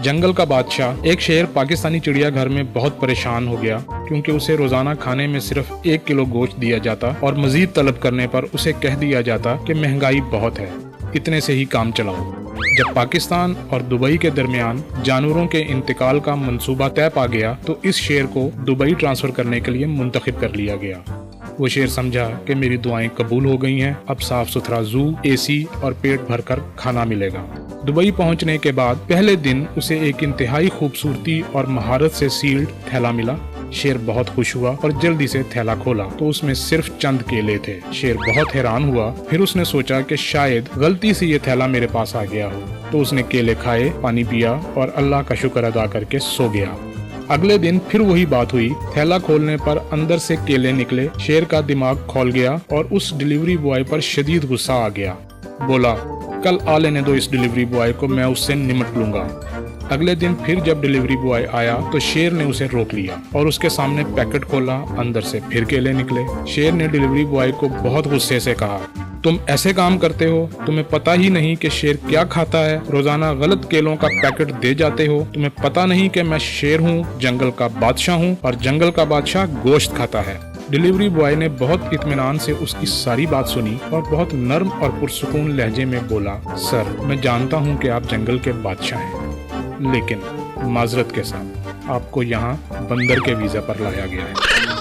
जंगल का बादशाह एक शेर पाकिस्तानी चिड़ियाघर में बहुत परेशान हो गया क्योंकि उसे रोजाना खाने में सिर्फ 1 किलो गोश्त दिया जाता और मजीद तलब करने पर उसे कह दिया जाता कि महंगाई बहुत है, इतने से ही काम चलाओ। जब पाकिस्तान और दुबई के दरमियान जानवरों के इंतकाल का मंसूबा तय पा गया तो इस शेर को दुबई ट्रांसफर करने के लिए मुंतखब कर लिया गया। वो शेर समझा कि मेरी दुआएं कबूल हो गई हैं, अब साफ सुथरा जू, एसी और पेट भरकर खाना मिलेगा। दुबई पहुंचने के बाद पहले दिन उसे एक इंतहाई खूबसूरती और महारत से सील्ड थैला मिला। शेर बहुत खुश हुआ और जल्दी से थैला खोला तो उसमें सिर्फ चंद केले थे। शेर बहुत हैरान हुआ, फिर उसने सोचा कि शायद गलती से ये थैला मेरे पास आ गया हो, तो उसने केले खाए, पानी पिया और अल्लाह का शुक्र अदा करके सो गया। अगले दिन फिर वही बात हुई। थैला खोलने पर अंदर से केले निकले। शेर का दिमाग खोल गया और उस डिलीवरी बॉय पर शदीद गुस्सा आ गया। बोला, कल आ लेने दो इस डिलीवरी बॉय को, मैं उससे निमट लूंगा। अगले दिन फिर जब डिलीवरी बॉय आया तो शेर ने उसे रोक लिया और उसके सामने पैकेट खोला, अंदर से फिर केले निकले। शेर ने डिलीवरी बॉय को बहुत गुस्से से कहा, तुम ऐसे काम करते हो, तुम्हें पता ही नहीं कि शेर क्या खाता है, रोजाना गलत केलों का पैकेट दे जाते हो, तुम्हें पता नहीं कि मैं शेर हूँ, जंगल का बादशाह हूँ और जंगल का बादशाह गोश्त खाता है। डिलीवरी बॉय ने बहुत इत्मीनान से उसकी सारी बात सुनी और बहुत नर्म और पुरसुकून लहजे में बोला, सर मैं जानता हूँ कि आप जंगल के बादशाह हैं, लेकिन माजरत के साथ आपको यहाँ बंदर के वीजा पर लाया गया है।